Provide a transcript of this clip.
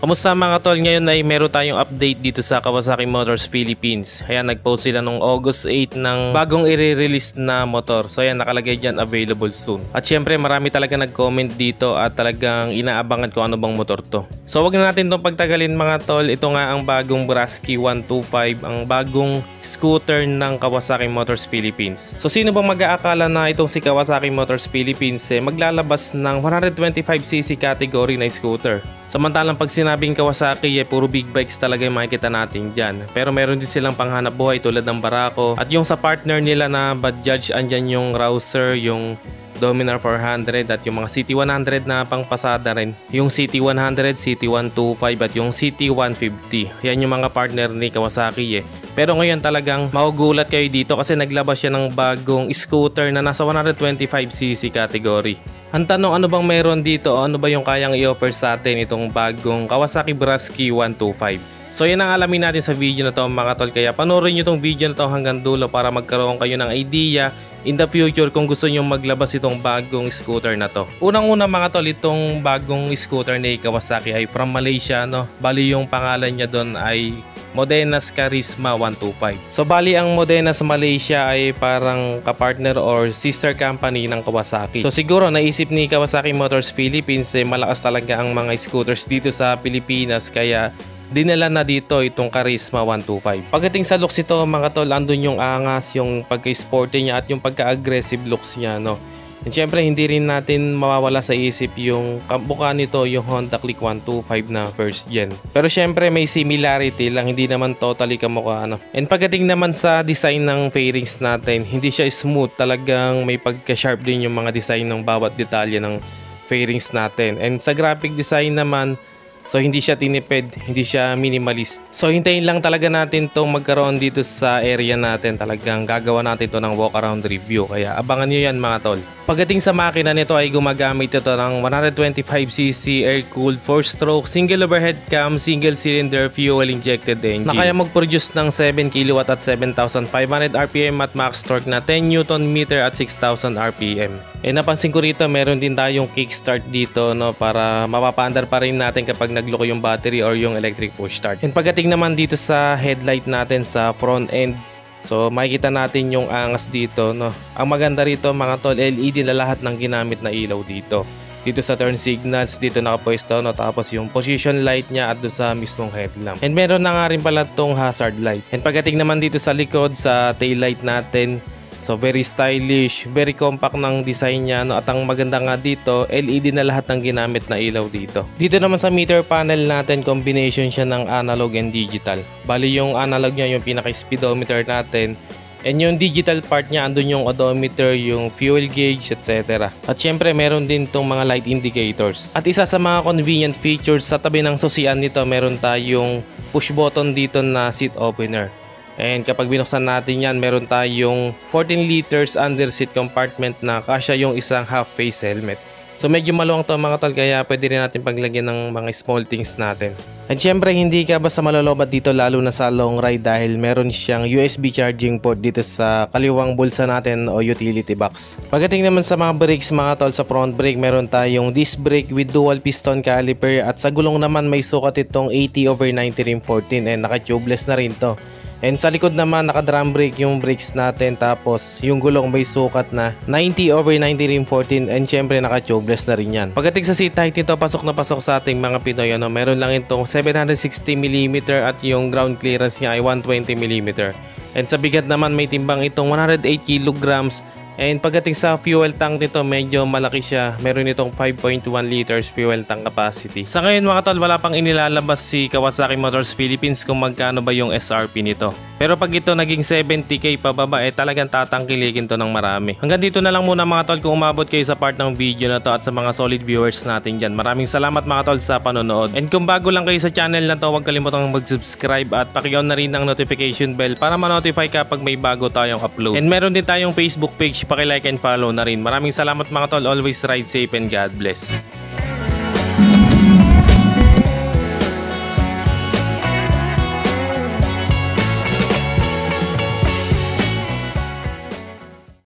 Kamusta mga tol? Ngayon ay meron tayong update dito sa Kawasaki Motors Philippines. Ayan, nag-post sila nung August 8 ng bagong i-release na motor. So ayan, nakalagay dyan available soon. At syempre marami talaga nag-comment dito at talagang inaabangan ko ano bang motor to. So wag na natin itong pagtagalin mga tol. Ito nga ang bagong Brasky 125, ang bagong scooter ng Kawasaki Motors Philippines. So sino bang mag-aakala na itong si Kawasaki Motors Philippines maglalabas ng 125cc category na scooter? Samantalang pag sinabing Kawasaki, puro big bikes talaga yung makikita natin dyan. Pero meron din silang panghanap buhay tulad ng Barako. At yung sa partner nila na Bajaj, andyan yung Rouser, yung Dominar 400 at yung mga CT100 na pangpasada rin. Yung CT100, CT125 at yung CT150. Yan yung mga partner ni Kawasaki Pero ngayon talagang magugulat kayo dito kasi naglabas siya ng bagong scooter na nasa 125cc category. Ang tanong, ano bang meron dito o ano ba yung kayang i-offer sa atin itong bagong Kawasaki Brasky 125? So yan ang alamin natin sa video na to mga tol, kaya panoorin nyo itong video na to hanggang dulo para magkaroon kayo ng idea in the future kung gusto nyo maglabas itong bagong scooter na to. Unang-una mga tol, itong bagong scooter ni Kawasaki ay from Malaysia, no? Bali yung pangalan niya doon ay Modenas Karisma 125. So bali ang Modenas Malaysia ay parang kapartner or sister company ng Kawasaki. So siguro naisip ni Kawasaki Motors Philippines malakas talaga ang mga scooters dito sa Pilipinas, kaya dinala na dito itong Karisma 125. Pagdating sa looks ito mga tol, andun yung angas, yung pagka-sporty niya at yung pagka-aggressive looks niya, no? And syempre hindi rin natin mawawala sa isip yung kamukha nito, yung Honda Click 125 na first gen. Pero syempre may similarity lang, hindi naman totally kamukha, no? And pagdating naman sa design ng fairings natin, hindi siya smooth, talagang may pagka-sharp din yung mga design ng bawat detalye ng fairings natin. And sa graphic design naman, so hindi siya tinipid, hindi siya minimalist. So hintayin lang talaga natin itong magkaroon dito sa area natin. Talagang gagawa natin ito ng walk around review, kaya abangan nyo yan mga tol. Pagdating sa makina nito ay gumagamit ito ng 125cc air-cooled 4-stroke single overhead cam, single cylinder fuel injected engine na kaya mag-produce ng 7 kW at 7,500 RPM at max torque na 10 Nm at 6,000 RPM. Napansin ko rito meron din tayong kickstart dito, no, para mapapaandar pa rin natin kapag nagloko yung battery or yung electric push start. And pagdating naman dito sa headlight natin sa front end, so makikita natin yung angas dito, no. Ang maganda rito mga tol, LED na lahat ng ginamit na ilaw dito. Dito sa turn signals, dito nakapwesto, no, tapos yung position light niya at doon sa mismong headlamp. And meron na nga rin pala tong hazard light. And pagdating naman dito sa likod, sa tail light natin, so very stylish, very compact ng design niya, no? At ang maganda nga dito, LED na lahat ng ginamit na ilaw dito. Dito naman sa meter panel natin, combination siya ng analog and digital. Bali yung analog niya yung pinaka-speedometer natin, and yung digital part niya andun yung odometer, yung fuel gauge, etc. At syempre meron din tong mga light indicators. At isa sa mga convenient features, sa tabi ng susian nito meron tayong push button dito na seat opener. And kapag binuksan natin yan, meron tayong 14 liters under seat compartment na kasya yung isang half face helmet. So medyo maluwang to mga tol, kaya pwede rin natin paglagyan ng mga small things natin. At syempre hindi ka basta malolobat dito lalo na sa long ride dahil meron siyang USB charging port dito sa kaliwang bulsa natin o utility box. Pagdating naman sa mga brakes mga tol, sa front brake meron tayong disc brake with dual piston caliper, at sa gulong naman may sukat itong 80/90 rim 14 and naka-tubeless na rin to. And sa likod naman naka-drum brake yung brakes natin, tapos yung gulong may sukat na 90/90 rim 14 and syempre naka-tubeless na rin yan. Pagdating sa seat height nito, pasok na pasok sa ating mga Pinoy, ano, meron lang itong 760mm at yung ground clearance niya ay 120mm. And sa bigat naman may timbang itong 108 kilograms. And pagdating sa fuel tank nito, medyo malaki siya. Meron itong 5.1 liters fuel tank capacity. Sa ngayon mga tol, wala pang inilalabas si Kawasaki Motors Philippines kung magkano ba yung SRP nito. Pero pag ito naging 70k pababa, talagang tatangkilikin to ng marami. Hanggang dito na lang muna mga tol, kung umabot kayo sa part ng video na to at sa mga solid viewers natin dyan. Maraming salamat mga tol sa panonood. And kung bago lang kayo sa channel na to, huwag kalimutang mag-subscribe at paki-on na rin ang notification bell para ma-notify kapag may bago tayong upload. And meron din tayong Facebook page, paki-like and follow na rin. Maraming salamat mga tol, always ride safe and God bless.